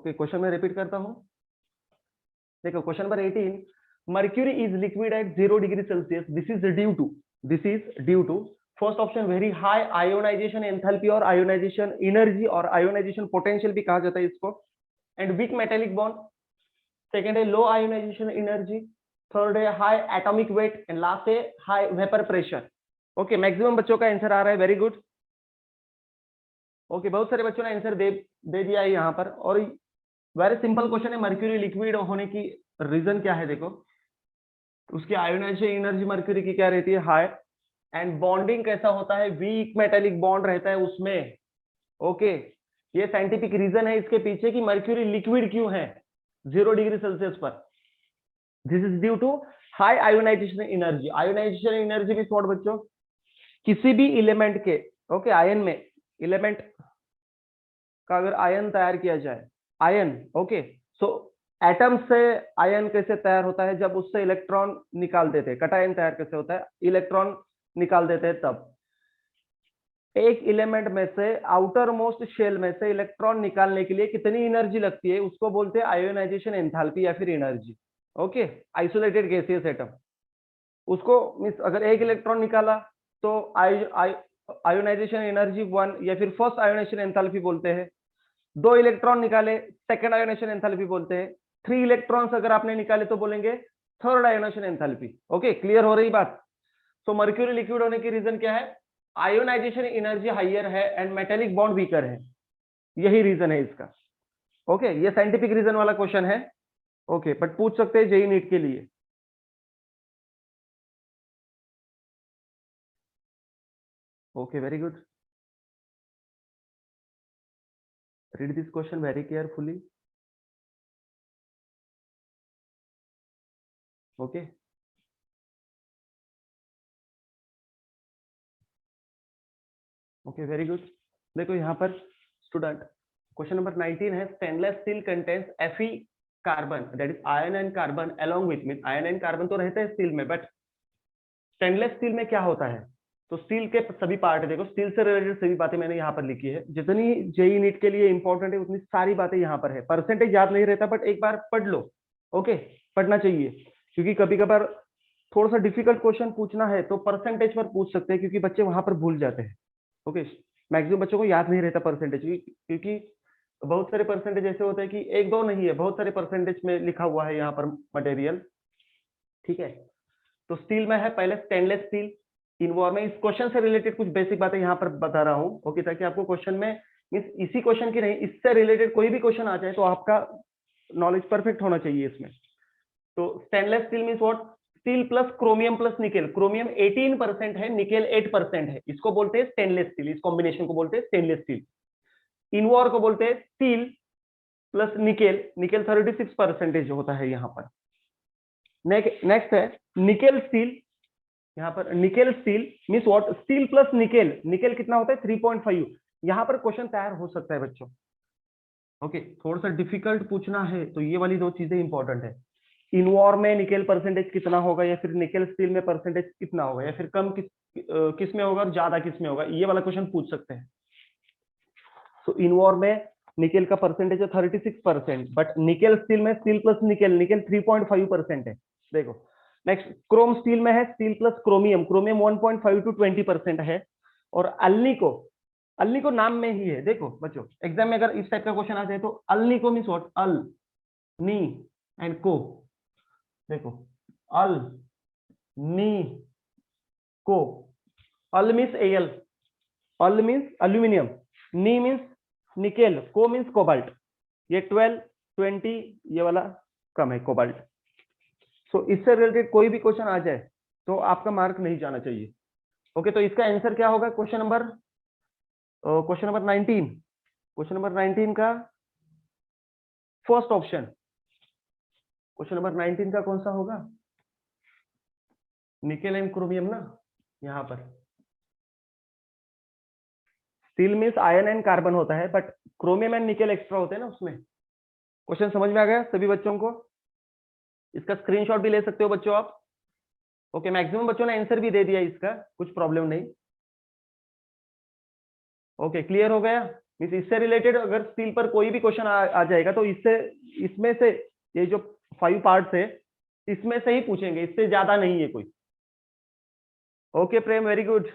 Okay, question में repeat करता हूं। देखो question number 18, mercury is liquid at 0 degree Celsius, this is due to first option very high ionisation enthalpy और ionisation energy और ionisation potential भी कहा जाता है इसको, and weak metallic bond. Second है लो आयोनाइजेशन एनर्जी, थर्ड है high atomic weight, and last है high vapour pressure. Okay, maximum बच्चों का आंसर आ रहा है, वेरी गुड। ओके, बहुत सारे बच्चों ने आंसर दे दिया है यहाँ पर, और वेरी सिंपल क्वेश्चन है। मर्क्यूरी लिक्विड होने की रीजन क्या है, देखो उसकी आयोनाइजेशन एनर्जी मर्क्यूरी की क्या रहती है, हाई, एंड बॉन्डिंग कैसा होता है, वीक मेटेलिक बॉन्ड रहता है उसमें। ओके, ये साइंटिफिक रीजन है इसके पीछे कि मर्क्यूरी लिक्विड क्यों है 0 डिग्री सेल्सियस पर। This is due to high ionisation energy. Ionisation energy भी शॉर्ट बच्चों, किसी भी एलिमेंट के, ओके आयन में, एलिमेंट का अगर आयन तैयार किया जाए, आयन, ओके, सो एटम से आयन कैसे तैयार होता है, जब उससे इलेक्ट्रॉन निकाल देते हैं। कटायन तैयार कैसे होता है, इलेक्ट्रॉन निकाल देते हैं तब। एक एलिमेंट में से, आउटर मोस्ट शेल में से इलेक्ट्रॉन निकालने के लिए कितनी एनर्जी लगती है, उसको बोलते हैं आयोनाइजेशन एंथैल्पी या फिर energy. Okay, isolated gaseous atom, उसको मींस अगर एक इलेक्ट्रॉन निकाला तो आयोनाइजेशन एनर्जी 1 या फिर फर्स्ट आयोनाइजेशन एंथैल्पी बोलते हैं। 2 इलेक्ट्रॉन निकाले, सेकंड आयोनाइजेशन एंथैल्पी बोलते हैं। 3 इलेक्ट्रॉन्स अगर आपने निकाले तो बोलेंगे third ionization enthalpy. Okay, clear हो रही बात। तो मर्क्यूरी लिक्विड होने की रीजन क्या है, आयोनाइजेशन एनर्जी हाइयर है एंड मेटेलिक बॉन्ड वीकर है, यही रीजन है इसका। ओके, ये साइंटिफिक रीजन वाला क्वेश्चन है। ओके, बट पूछ सकते हैं जेईई नीट के लिए। Okay, very good, read this question very carefully. Okay, very good. देखो यहाँ पर स्टूडेंट, क्वेश्चन नंबर 19 है, stainless steel contains Fe carbon, that is iron and carbon along with, mean iron and carbon तो रहते हैं steel में, but stainless steel में क्या होता है, तो स्टील के सभी पार्ट, देखो स्टील से रिलेटेड सभी बातें मैंने यहाँ पर लिखी है, जितनी जेईई नीट के लिए इंपॉर्टेंट है उतनी सारी बातें यहाँ पर है। परसेंटेज याद नहीं रहता, बट एक बार पढ़ लो। ओके, पढ़ना चाहिए, क्योंकि कभी कभार थोड़ा सा डिफिकल्ट क्वेश्चन पूछना है तो परसेंटेज पर पूछ सकते हैं, क्योंकि बच्चे वहां पर भूल जाते हैं। ओके, मैक्सिमम बच्चों को याद नहीं रहता परसेंटेज, क्योंकि बहुत सारे परसेंटेज ऐसे होते हैं कि 1-2 नहीं है, बहुत सारे परसेंटेज में लिखा हुआ है यहाँ पर मटेरियल। ठीक है, तो स्टील में है पहले स्टेनलेस स्टील। इनवॉर में इस क्वेश्चन से रिलेटेड कुछ बेसिक बातें यहाँ पर बता रहा हूँ, ओके, ताकि आपको क्वेश्चन में मींस इसी क्वेश्चन की नहीं, इससे रिलेटेड कोई भी क्वेश्चन आ जाए तो आपका नॉलेज परफेक्ट होना चाहिए इसमें। तो stainless steel means what, steel plus chromium plus nickel. Chromium 18% है, निकेल 8% है, इसको बोलते हैं स्टेनलेस स्टील, इस कॉम्बिनेशन को बोलते हैं स्टेनलेस स्टील। इनवॉर को बोलते हैं स्टील प्लस निकेल, निकेल 36% होता है यहाँ पर। नेक्स्ट है निकेल स्टील, यहाँ पर nickel steel means what, steel plus nickel, nickel कितना होता है 3.5। यहाँ पर क्वेश्चन तैयार हो सकता है बच्चों। ओके, थोड़ा सा डिफिकल्ट पूछना है तो ये वाली 2 चीजें इंपॉर्टेंट है। इनवॉर में निकेल परसेंटेज कितना होगा, या फिर निकेल स्टील में परसेंटेज कितना होगा, या फिर कम किस में होगा और ज्यादा किस में होगा, ये वाला क्वेश्चन पूछ सकते हैं। तो इनवॉर में निकेल का परसेंटेज है 36%, बट निकेल स्टील में स्टील प्लस निकेल, निकेल 3.5% है। देखो नेक्स्ट, क्रोम स्टील में है steel plus chromium, chromium 1.5 to 20% है। और अल्निको नाम में ही है। देखो बच्चों, एग्जाम में अगर इस टाइप का क्वेश्चन आ जाए तो Alnico means what, Al Ni and Co. देखो Al Ni Co, Al means L, Al means aluminium, Ni means nickel, Co means cobalt. ये 12, 20 ये वाला कम है कोबाल्ट। सो इससे रिलेटेड कोई भी क्वेश्चन आ जाए तो आपका मार्क नहीं जाना चाहिए। ओके, तो इसका आंसर क्या होगा, क्वेश्चन नंबर 19, क्वेश्चन नंबर 19 का फर्स्ट ऑप्शन, क्वेश्चन नंबर 19 का कौन सा होगा, निकेल एंड क्रोमियम ना। यहाँ पर steel means iron and carbon होता है, but chromium and nickel extra होते हैं ना उसमें। क्वेश्चन समझ में आ गया सभी बच्चों को? इसका स्क्रीनशॉट भी ले सकते हो बच्चों आप। ओके, मैक्सिमम बच्चों ने आंसर भी दे दिया इसका, कुछ प्रॉब्लम नहीं। ओके, क्लियर हो गया? मीन्स इससे रिलेटेड अगर स्टील पर कोई भी क्वेश्चन आ जाएगा तो इसमें से ये जो 5 पार्ट्स है इसमें से ही पूछेंगे, इससे ज्यादा नहीं है कोई। ओके प्रेम, वेरी गुड,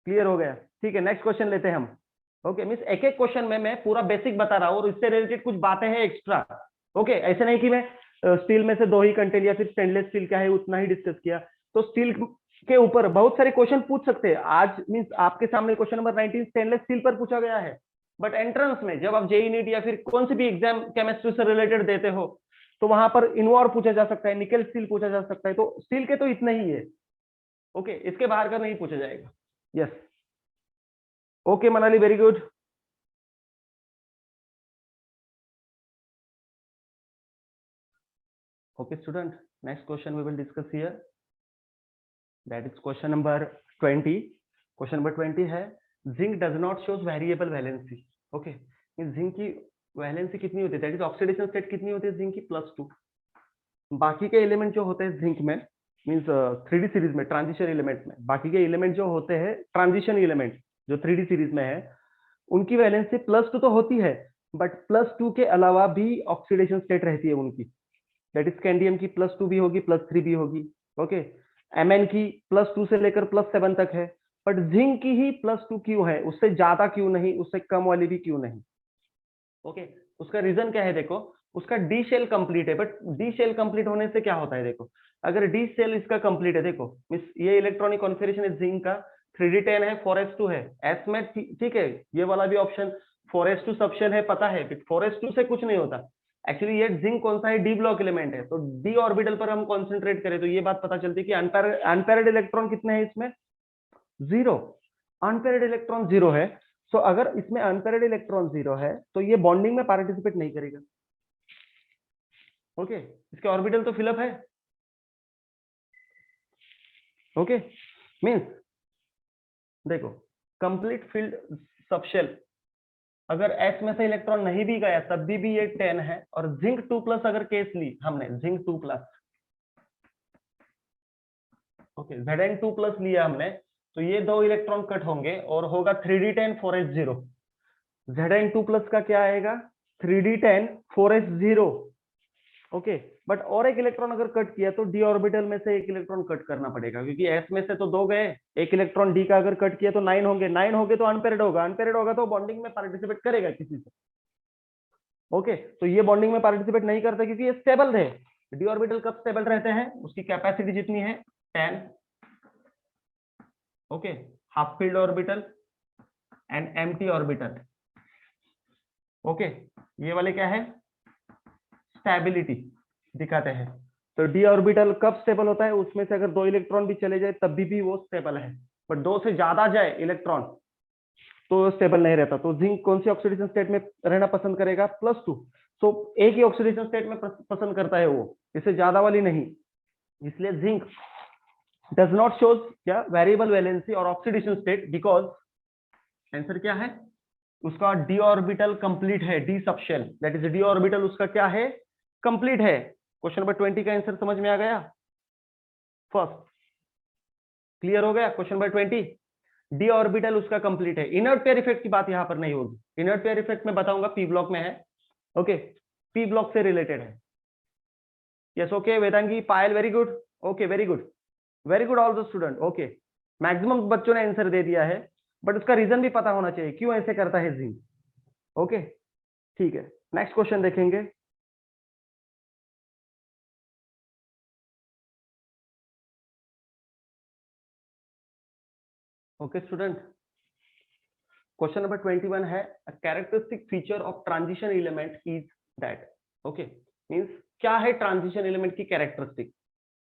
क्लियर हो गया। ठीक है, नेक्स्ट क्वेश्चन लेते हैं हम। ओके मीन्स एक एक क्वेश्चन में मैं पूरा बेसिक बता रहा हूँ और इससे रिलेटेड कुछ बातें हैं एक्स्ट्रा। ओके ऐसे नहीं कि मैं स्टील में से 2 ही कंटेंट या फिर स्टेनलेस स्टील क्या है उतना ही डिस्कस किया। तो स्टील के ऊपर बहुत सारे क्वेश्चन पूछ सकते हैं। आज मीन्स आपके सामने क्वेश्चन नंबर 19 स्टेनलेस स्टील पर पूछा गया है, बट एंट्रेंस में जब आप जेईई नीट या फिर कौन सी भी एग्जाम केमिस्ट्री से रिलेटेड देते हो तो वहां पर इनवॉर पूछा जा सकता है, निकल स्टील पूछा जा सकता है। तो स्टील के तो इतना ही है। ओके इसके बाहर का नहीं पूछा जाएगा। Yes okay Manali, very good. Okay student, next question we will discuss here, that is question number 20. Question number 20 है zinc does not shows variable valency. Okay, zinc की वैलेंसी कितनी होती है, दैट इज ऑक्सीडेशन स्टेट कितनी होती है zinc की, +2। बाकी के एलिमेंट जो होते हैं जिंक में मींस 3D सीरीज में, ट्रांजिशन एलिमेंट में, बाकी के एलिमेंट जो होते हैं ट्रांजिशन एलिमेंट जो 3D सीरीज में है उनकी वैलेंसी +2 तो होती है, बट +2 के अलावा भी ऑक्सीडेशन स्टेट रहती है उनकी। दैट इज स्कैंडियम की +2 भी होगी, +3 भी होगी। ओके Mn की +2 से लेकर +7 तक है, बट जिंक की ही +2 क्यों है, उससे ज्यादा क्यों नहीं, उससे कम वाली भी क्यों नहीं। ओके उसका रीजन क्या है, देखो उसका डी शेल कंप्लीट है, बट डी शेल कंप्लीट होने से क्या होता है, देखो अगर डी शेल इसका कंप्लीट है, देखो ये इलेक्ट्रॉनिक कॉन्फ़िगरेशन है जिंक का 3d10 है, 4s2 है, एस में ठीक है, ये वाला भी ऑप्शन 4s2 सबशेल है, पता है 4s2 से कुछ नहीं होता। एक्चुअली ये जिंक कौन सा है, डी ब्लॉक एलिमेंट है, तो डी ऑर्बिटल पर हम कॉन्सेंट्रेट करें तो ये बात पता चलती है कि अनपेयर्ड इलेक्ट्रॉन कितने हैं इसमें, 0। अनपेयर्ड इलेक्ट्रॉन 0 है। सो अगर इसमें अनपेयर्ड इलेक्ट्रॉन 0 है तो ये बॉन्डिंग में पार्टिसिपेट नहीं करेगा। ओके इसके ऑर्बिटल तो फिलअप है। ओके मींस देखो कंप्लीट फील्ड सबशेल, अगर एस में से इलेक्ट्रॉन नहीं भी गया तब भी ये 10 है, और जिंक 2+ अगर केस ली हमने, जिंक 2+, ओके Zn2+ लिया हमने, तो ये 2 इलेक्ट्रॉन कट होंगे और होगा 3d10 4s0। Zn2+ का क्या आएगा, 3d10 4s0। ओके बट और एक इलेक्ट्रॉन अगर कट किया तो डी ऑर्बिटल में से एक इलेक्ट्रॉन कट करना पड़ेगा, क्योंकि एस में से तो 2 गए, एक इलेक्ट्रॉन डी का अगर कट किया तो 9 होंगे, 9 होंगे तो अनपेयर्ड होगा, अनपेयर्ड होगा तो बॉन्डिंग में पार्टिसिपेट करेगा किसी से। ओके तो ये बॉन्डिंग में पार्टिसिपेट नहीं करता क्योंकि ये स्टेबल रहे। डी ऑर्बिटल कब स्टेबल रहते हैं, उसकी कैपेसिटी जितनी है 10, okay half filled orbital and empty orbital. Okay ये वाले क्या है, स्टेबिलिटी दिखाते हैं। तो डी ऑर्बिटल कब स्टेबल होता है, उसमें से अगर 2 इलेक्ट्रॉन भी चले जाए तब भी वो स्टेबल है, बट 2 से ज्यादा जाए इलेक्ट्रॉन तो स्टेबल नहीं रहता। तो जिंक कौन सी ऑक्सीडेशन स्टेट में रहना पसंद करेगा, +2। सो एक ही ऑक्सीडेशन स्टेट में पसंद करता है वो, इससे ज्यादा वाली नहीं। इसलिए जिंक डज नॉट शोज क्या, वेरिएबल वैलेंसी और ऑक्सीडेशन स्टेट, बिकॉज आंसर क्या है उसका, डी ऑर्बिटल कंप्लीट है, D subshell, that is D orbital उसका क्या है, कंप्लीट है। क्वेश्चन नंबर 20 का आंसर समझ में आ गया, फर्स्ट क्लियर हो गया। क्वेश्चन नंबर 20 डी ऑर्बिटल उसका कंप्लीट है। इनर्ट पेयर इफेक्ट की बात यहां पर नहीं होगी, इनर्ट पेयर इफेक्ट में बताऊंगा, पी ब्लॉक में है। ओके पी ब्लॉक से रिलेटेड है। Yes okay Vedangi, Payal, very good. Okay very good, very good all the student. Okay maximum बच्चों ने आंसर दे दिया है, बट उसका रीजन भी पता होना चाहिए क्यों ऐसे करता है जिंक। ओके ठीक है, नेक्स्ट क्वेश्चन देखेंगे। ओके स्टूडेंट, क्वेश्चन नंबर 21 है, a characteristic feature of transition element is that. Okay means क्या है ट्रांजिशन एलिमेंट की characteristic,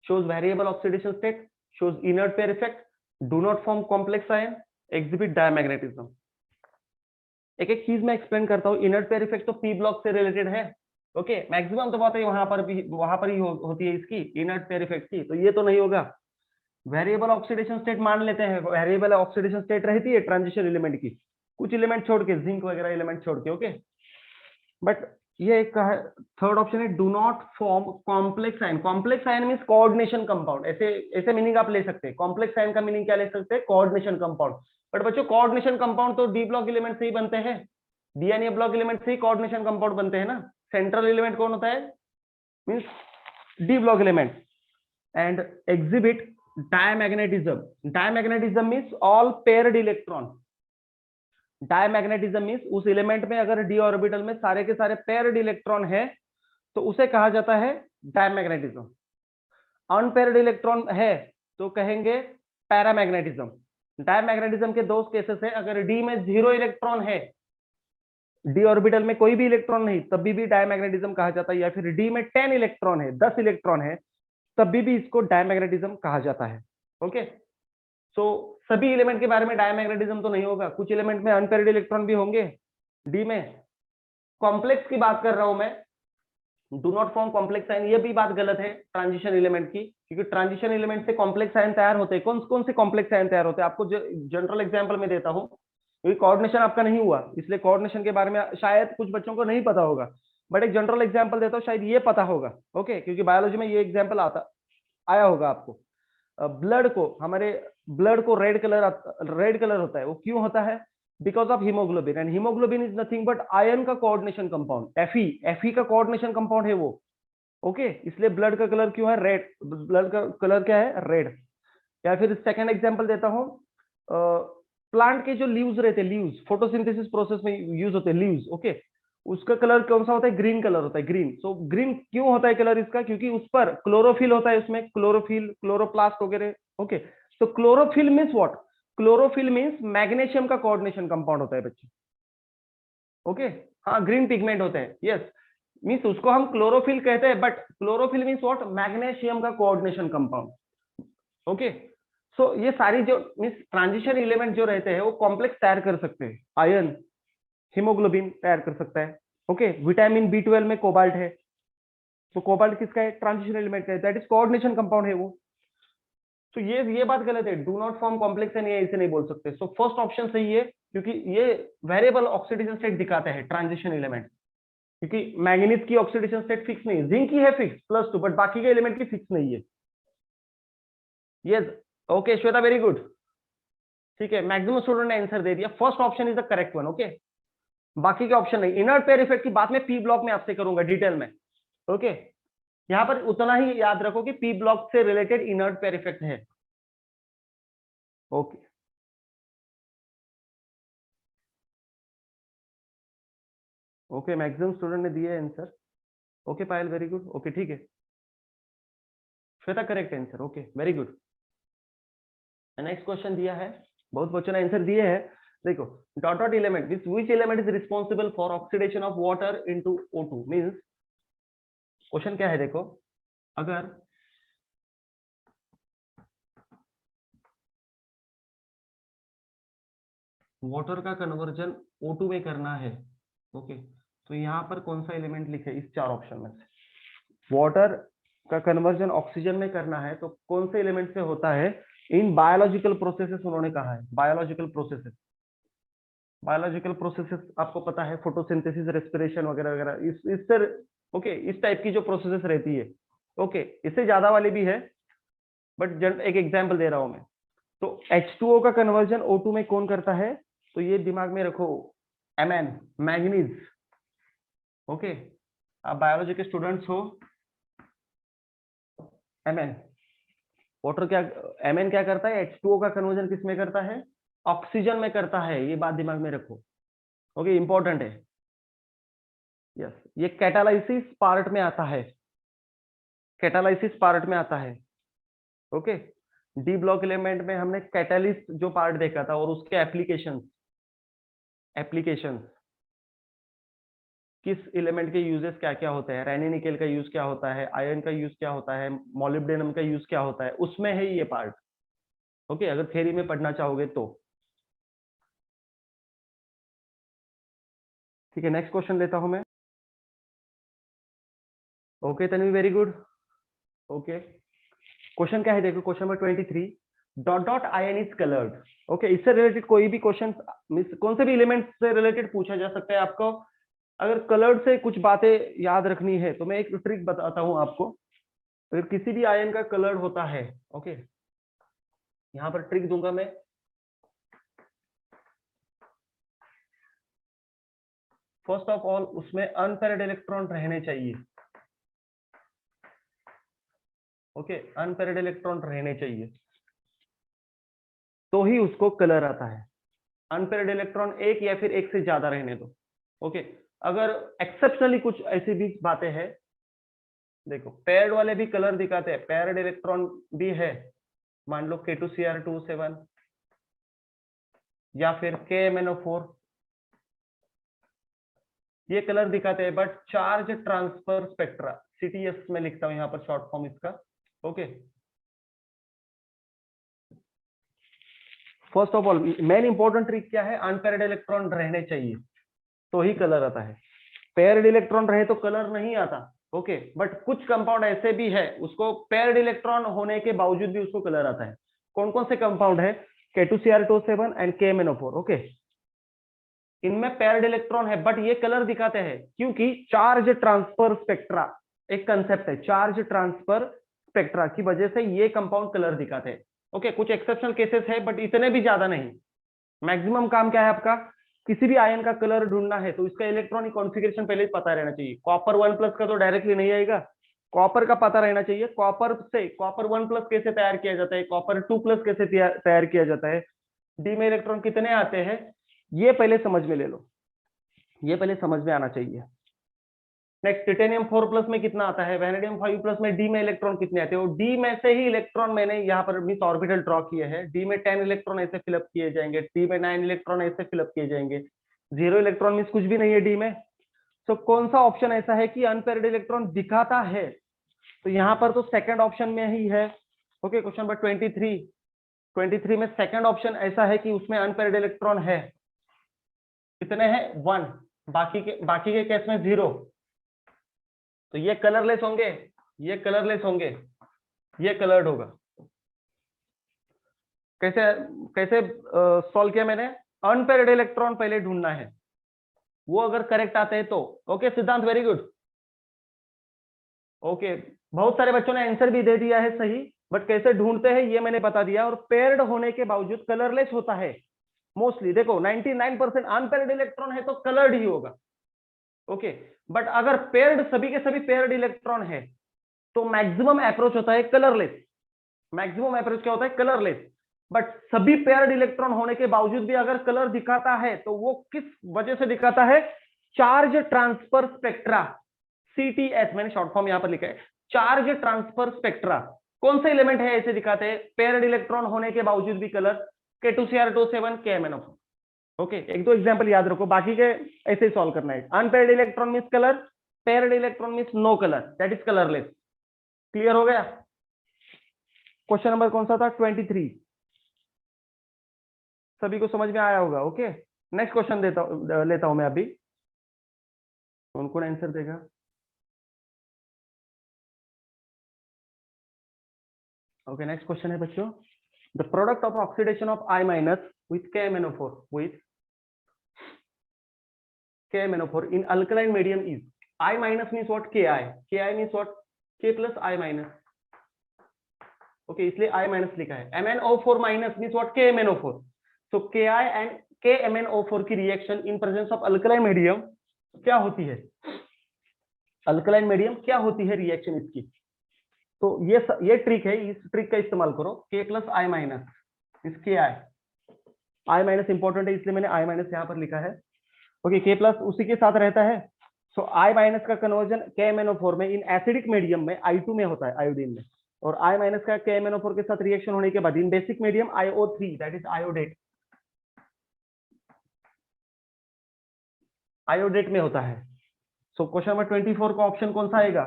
shows variable oxidation state, shows inert pair effect, do not form complex ion, exhibit diamagnetism। एक एक चीज मैं explain करता हूँ। इनर्ट पेयर इफेक्ट तो पी ब्लॉक से रिलेटेड है। ओके मैक्सिमम तो बात है वहां पर ही होती है इसकी, इनर्ट पेयर इफेक्ट की, तो ये तो नहीं होगा। वेरिएबल ऑक्सीडेशन स्टेट मान लेते हैं, वेरिएबल ऑक्सीडेशन स्टेट रहती है ट्रांजिशन एलिमेंट की, कुछ एलिमेंट छोड़ के, जिंक वगैरह एलिमेंट छोड़ के। ओके बट ये एक है, थर्ड ऑप्शन है do not form complex ion. Complex ion means coordination compound, ऐसे ऐसे मीनिंग आप ले सकते हैं। कॉम्प्लेक्स आयन का मीनिंग क्या ले सकते हैं? Coordination compound. बट बच्चों कोऑर्डिनेशन कंपाउंड तो डी ब्लॉक एलिमेंट से ही बनते हैं, d n a block element से ही कोऑर्डिनेशन कंपाउंड बनते हैं ना। सेंट्रल एलिमेंट कौन होता है? Means D block element. And exhibit diamagnetism. Diamagnetism means all paired electron. Diamagnetism means उस एलिमेंट में अगर डी ऑर्बिटल में सारे के सारे पेयर्ड इलेक्ट्रॉन है तो उसे कहा जाता है डायमैग्नेटिज्म। अनपेयर्ड इलेक्ट्रॉन है तो कहेंगे पैरामैग्नेटिज्म। डायमैग्नेटिज्म के दो केसेस है, अगर डी में 0 इलेक्ट्रॉन है, डी ऑर्बिटल में कोई भी इलेक्ट्रॉन नहीं, तब भी डायमैग्नेटिज्म कहा जाता है। या फिर डी में 10 इलेक्ट्रॉन है, 10 इलेक्ट्रॉन है, तब भी इसको डायमैग्नेटिज्म कहा जाता है। ओके, सो सभी एलिमेंट के बारे में डायमैग्नेटिज्म तो नहीं होगा, कुछ एलिमेंट में अनपेयर्ड इलेक्ट्रॉन भी होंगे डी में। कॉम्प्लेक्स की बात कर रहा हूं मैं, do not form complex ion, ये भी बात गलत है ट्रांजिशन एलिमेंट की, क्योंकि ट्रांजिशन एलिमेंट से कॉम्प्लेक्स आयन तैयार होते हैं। कौन कौन से कॉम्प्लेक्स आयन तैयार होते हैं? आपको जनरल एग्जांपल में देता हूं, क्योंकि कोऑर्डिनेशन आपका नहीं हुआ इसलिए कोऑर्डिनेशन के बारे में शायद कुछ बच्चों को नहीं पता होगा, बट एक जनरल एग्जांपल देता हूं, शायद ये पता होगा। ओके, क्योंकि बायोलॉजी में ये एग्जांपल आता आया होगा आपको। ब्लड को, हमारे ब्लड को रेड कलर होता है, वो क्यों होता है? Because of haemoglobin, and haemoglobin is nothing but ion का कोऑर्डिनेशन कंपाउंड। एफई का कोऑर्डिनेशन कंपाउंड है वो। ओके, इसलिए ब्लड का कलर क्यों है रेड? ब्लड का कलर क्या है? रेड। या फिर सेकंड एग्जांपल देता हूं, प्लांट के जो लीव्स रहते हैं, लीव्स फोटोसिंथेसिस प्रोसेस में यूज होते हैं लीव्स। ओके, उसका कलर कौन सा होता है? ग्रीन कलर होता है, ग्रीन। सो ग्रीन क्यों होता है कलर इसका? क्योंकि उस पर क्लोरोफिल होता है, उसमें क्लोरोफिल, क्लोरोप्लास्ट वगैरह। ओके, तो chlorophyll means what? Chlorophyll means magnesium का कोऑर्डिनेशन कंपाउंड होता है बच्चे। ओके, हाँ, ग्रीन पिगमेंट होते हैं, यस, मीन्स उसको हम क्लोरोफिल कहते हैं, but chlorophyll means what? Magnesium का कोऑर्डिनेशन कंपाउंड। ओके, सो ये सारी जो मीन्स ट्रांजिशन एलिमेंट जो रहते हैं वो कॉम्प्लेक्स तैयार कर सकते हैं। आयन, हीमोग्लोबिन तैयार कर सकता है। ओके, विटामिन बी 12 में कोबाल्ट है, तो कोबाल्ट किसका है? ट्रांजिशन एलिमेंट का है, दैट इज कोऑर्डिनेशन कंपाउंड है वो। तो ये बात गलत है, do not form complex and ये इसे नहीं बोल सकते। सो फर्स्ट ऑप्शन सही है, क्योंकि ये वेरिएबल ऑक्सीडेशन स्टेट दिखाते हैं ट्रांजिशन एलिमेंट, क्योंकि मैंगनीज की ऑक्सीडेशन स्टेट फिक्स नहीं है, जिंक की है फिक्स +2, बट बाकी के एलिमेंट की फिक्स नहीं है। Yes, okay Shweta, very good, ठीक है, मैक्सिमम स्टूडेंट ने आंसर दे दिया, first option is the correct one. Okay, बाकी के ऑप्शन नहीं। इनर्ट पेयर इफेक्ट की बात मैं पी ब्लॉक में आपसे करूंगा डिटेल में। ओके, यहां पर उतना ही याद रखो कि पी ब्लॉक से रिलेटेड इनर्ट पेयर इफेक्ट है। ओके, ओके, मैक्सिमम स्टूडेंट ने दिए आंसर। ओके पायल, वेरी गुड, ओके ठीक है। Shweta correct answer, okay very good. Next question दिया है, बहुत बच्चों ने आंसर दिए हैं। देखो, dot dot element means which element is responsible for oxidation of water into O2 means, question क्या है देखो, अगर वाटर का कन्वर्जन O2 में करना है, ओके, तो यहाँ पर कौन सा एलिमेंट लिखे इस चार ऑप्शन में से? वाटर का कन्वर्जन ऑक्सीजन में करना है तो कौन से एलिमेंट से होता है? इन बायोलॉजिकल प्रोसेसेस उन्होंने कहा है, बायोलॉजिकल प्रोसेसेस। बायोलॉजिकल प्रोसेसेस आपको पता है, फोटोसिंथेसिस, रेस्पिरेशन वगैरह वगैरह, इससे ओके, इस टाइप की जो प्रोसेसेस रहती है। ओके, इससे ज्यादा वाली भी है, बट एक एग्जांपल दे रहा हूं मैं। तो H2O का कन्वर्जन O2 में कौन करता है? तो ये दिमाग में रखो, Mn, मैग्नीज। ओके, आप बायोलॉजी के स्टूडेंट्स हो। Mn, वाटर क्या, Mn क्या करता है? H2O का कन्वर्जन किस में करता है? ऑक्सीजन में करता है, ये बात दिमाग में रखो। ओके, इंपॉर्टेंट है। यस, ये कैटालाइसिस पार्ट में आता है, कैटालाइसिस पार्ट में आता है। ओके, डी ब्लॉक एलिमेंट में हमने कैटालिस्ट जो पार्ट देखा था और उसके एप्लीकेशंस किस एलिमेंट के यूजेस क्या क्या होते हैं, रैनी निकेल का यूज क्या होता है, आयरन का यूज क्या होता है, मोलिब्डेनम का यूज क्या होता है, उसमें है ये पार्ट। ओके, अगर थ्योरी में पढ़ना चाहोगे तो। ठीक है, नेक्स्ट क्वेश्चन लेता हूं मैं। Okay Tanvi, very good. Okay, question क्या है देखो, question number 23, dot dot ion is coloured. Okay, इससे रिलेटेड कोई भी क्वेश्चन कौन से भी एलिमेंट से रिलेटेड पूछा जा सकता है आपको। अगर कलर्ड से कुछ बातें याद रखनी है तो मैं एक ट्रिक बताता हूं आपको। अगर किसी भी आयन का कलर्ड होता है, ओके, यहां पर ट्रिक दूंगा मैं। फर्स्ट ऑफ ऑल उसमें अनपेयर्ड इलेक्ट्रॉन रहने चाहिए। ओके, अनपेयर्ड इलेक्ट्रॉन रहने चाहिए तो ही उसको कलर आता है। अनपेयर्ड इलेक्ट्रॉन एक या फिर एक से ज्यादा रहने दो। ओके, अगर एक्सेप्शनली कुछ ऐसी भी बातें हैं, देखो पेयर्ड वाले भी कलर दिखाते हैं, पेयर्ड इलेक्ट्रॉन भी है, मान लो K2Cr27 या फिर KMnO4, ये कलर दिखाते हैं, but charge transfer spectra, CTS में लिखता हूं यहाँ पर शॉर्ट फॉर्म इसका। Okay, first of all main important trick क्या है, अनपेयर्ड इलेक्ट्रॉन रहने चाहिए तो ही कलर आता है। पेयर्ड इलेक्ट्रॉन रहे तो कलर नहीं आता। ओके, बट कुछ कंपाउंड ऐसे भी है उसको पेयर्ड इलेक्ट्रॉन होने के बावजूद भी उसको कलर आता है। कौन कौन से कंपाउंड है, K2Cr27 एंड KMnO4। ओके, इनमें पेयर्ड इलेक्ट्रॉन है बट ये कलर दिखाते हैं क्योंकि चार्ज ट्रांसफर स्पेक्ट्रा एक कंसेप्ट है, चार्ज ट्रांसफर स्पेक्ट्रा की वजह से ये कंपाउंड कलर दिखाते हैं। ओके, कुछ एक्सेप्शनल केसेस है बट इतने भी ज्यादा नहीं। मैक्सिमम काम क्या है आपका, किसी भी आयन का कलर ढूंढना है तो इसका इलेक्ट्रॉनिक कॉन्फ़िगरेशन पहले पता रहना चाहिए। कॉपर 1+ का तो डायरेक्टली नहीं आएगा, कॉपर का पता रहना चाहिए। कॉपर से कॉपर 1+ कैसे तैयार किया जाता है, कॉपर 2+ कैसे तैयार किया जाता है, डी में इलेक्ट्रॉन कितने आते हैं, ये पहले समझ में ले लो, ये पहले समझ में आना चाहिए। नेक्स्ट, टिटेनियम 4+ में कितना आता है, वैनेडियम 5+ में डी में इलेक्ट्रॉन कितने आते हैं, और डी में से ही इलेक्ट्रॉन मैंने यहाँ पर मिस ऑर्बिटल ड्रॉ किए हैं। डी में 10 इलेक्ट्रॉन ऐसे फिलअप किए जाएंगे, डी में 9 इलेक्ट्रॉन ऐसे फिलअप किए जाएंगे, 0 इलेक्ट्रॉन मीन्स कुछ भी नहीं है डी में। तो कौन सा ऑप्शन ऐसा है कि अनपेयर्ड इलेक्ट्रॉन दिखाता है, तो यहाँ पर तो सेकंड ऑप्शन में ही है। ओके, क्वेश्चन नंबर 23 में सेकंड ऑप्शन ऐसा है कि उसमें अनपेयर्ड इलेक्ट्रॉन है। कितने हैं, 1, बाकी के केस में 0। तो ये कलरलेस होंगे, ये कलरलेस होंगे, ये कलर्ड होगा। कैसे कैसे सॉल्व किया मैंने, अनपेयर्ड इलेक्ट्रॉन पहले ढूंढना है, वो अगर करेक्ट आते हैं तो। ओके सिद्धांत, वेरी गुड। ओके, बहुत सारे बच्चों ने आंसर भी दे दिया है सही, बट कैसे ढूंढते हैं ये मैंने बता दिया। और पेयर्ड होने के बावजूद कलरलेस होता है मोस्टली। देखो 99% अनपेयर्ड इलेक्ट्रॉन है तो कलर्ड ही होगा। ओके, बट अगर पेयर्ड, सभी के सभी पेयर्ड इलेक्ट्रॉन है तो मैक्सिमम अप्रोच होता है कलरलेस। मैक्सिमम अप्रोच क्या होता है, कलरलेस। बट सभी पेयर्ड इलेक्ट्रॉन होने के बावजूद भी अगर कलर दिखाता है तो वो किस वजह से दिखाता है, चार्ज ट्रांसफर स्पेक्ट्रा, CTS मैंने शॉर्ट फॉर्म यहां पर लिखा है, चार्ज ट्रांसफर स्पेक्ट्रा। कौन से एलिमेंट है ऐसे दिखाते हैं पेयर्ड इलेक्ट्रॉन होने के बावजूद भी कलर, K2Cr27 KMnO4। ओके, एक दो एग्जांपल याद रखो, बाकी के ऐसे ही सॉल्व करना है। Unpaired electron means colour, paired electron means no colour, that is colourless. Clear हो गया। क्वेश्चन नंबर कौन सा था, 23, सभी को समझ में आया होगा। ओके, नेक्स्ट क्वेश्चन लेता हूं मैं अभी, कौन कौन आंसर देगा। ओके, नेक्स्ट क्वेश्चन है बच्चों, the product of oxidation of I- with KMnO4 in alkaline medium is, I- means what, Ki means what, K plus I-। Okay, इसलिए I- लिखा है। MnO4- means what, KMnO4। so Ki and KMnO4 की reaction in presence of alkaline medium क्या होती है, alkaline medium क्या होती है रिएक्शन इसकी। तो ये ट्रिक है, इस ट्रिक का इस्तेमाल करो। K plus I- इसके I- इंपॉर्टेंट है इसलिए मैंने I- यहां पर लिखा है। ओके, K प्लस उसी के साथ रहता है। सो I- का कन्वर्जन KMnO4 में इन एसिडिक मीडियम में I2 में होता है, आयोडीन में, और I- का KMnO4 के साथ रिएक्शन होने के बाद in basic medium IO3 that is iodate में होता है। सो क्वेश्चन नंबर 24 का ऑप्शन कौन सा आएगा,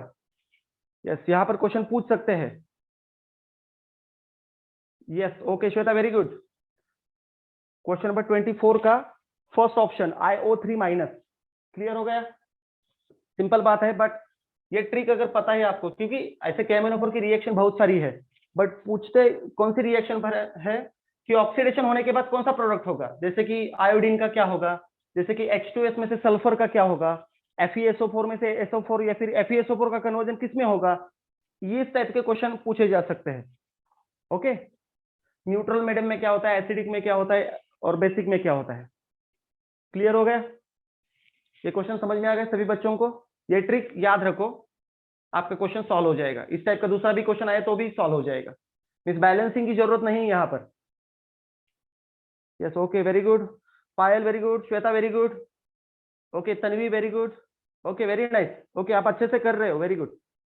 यस, यहाँ पर क्वेश्चन पूछ सकते हैं। Yes, okay Shweta, very good. Question number 24 का फर्स्ट ऑप्शन IO3-। क्लियर हो गया, सिंपल बात है। बट ये ट्रिक अगर पता है आपको, क्योंकि ऐसे KMnO4 की रिएक्शन बहुत सारी है, बट पूछते कौन सी रिएक्शन पर है कि ऑक्सीडेशन होने के बाद कौन सा प्रोडक्ट होगा, जैसे कि आयोडीन का क्या होगा, जैसे कि H2S में से सल्फर का क्या होगा, FeSO4 में से SO4 या फिर FeSO4 का कन्वर्जन किस में होगा, ये इस टाइप के क्वेश्चन पूछे जा सकते हैं। ओके, न्यूट्रल मीडियम में क्या होता है, एसिडिक में क्या होता है, और बेसिक में क्या होता है। क्लियर हो गया, ये क्वेश्चन समझ में आ गया सभी बच्चों को। ये ट्रिक याद रखो, आपका क्वेश्चन सॉल्व हो जाएगा। इस टाइप का दूसरा भी क्वेश्चन आए तो भी सॉल्व हो जाएगा, मींस बैलेंसिंग की जरूरत नहीं है यहाँ पर। Yes, okay, very good. Payal very good, Shweta very good, okay, Tanvi very good, okay, very nice, okay, आप अच्छे से कर रहे हो, वेरी गुड।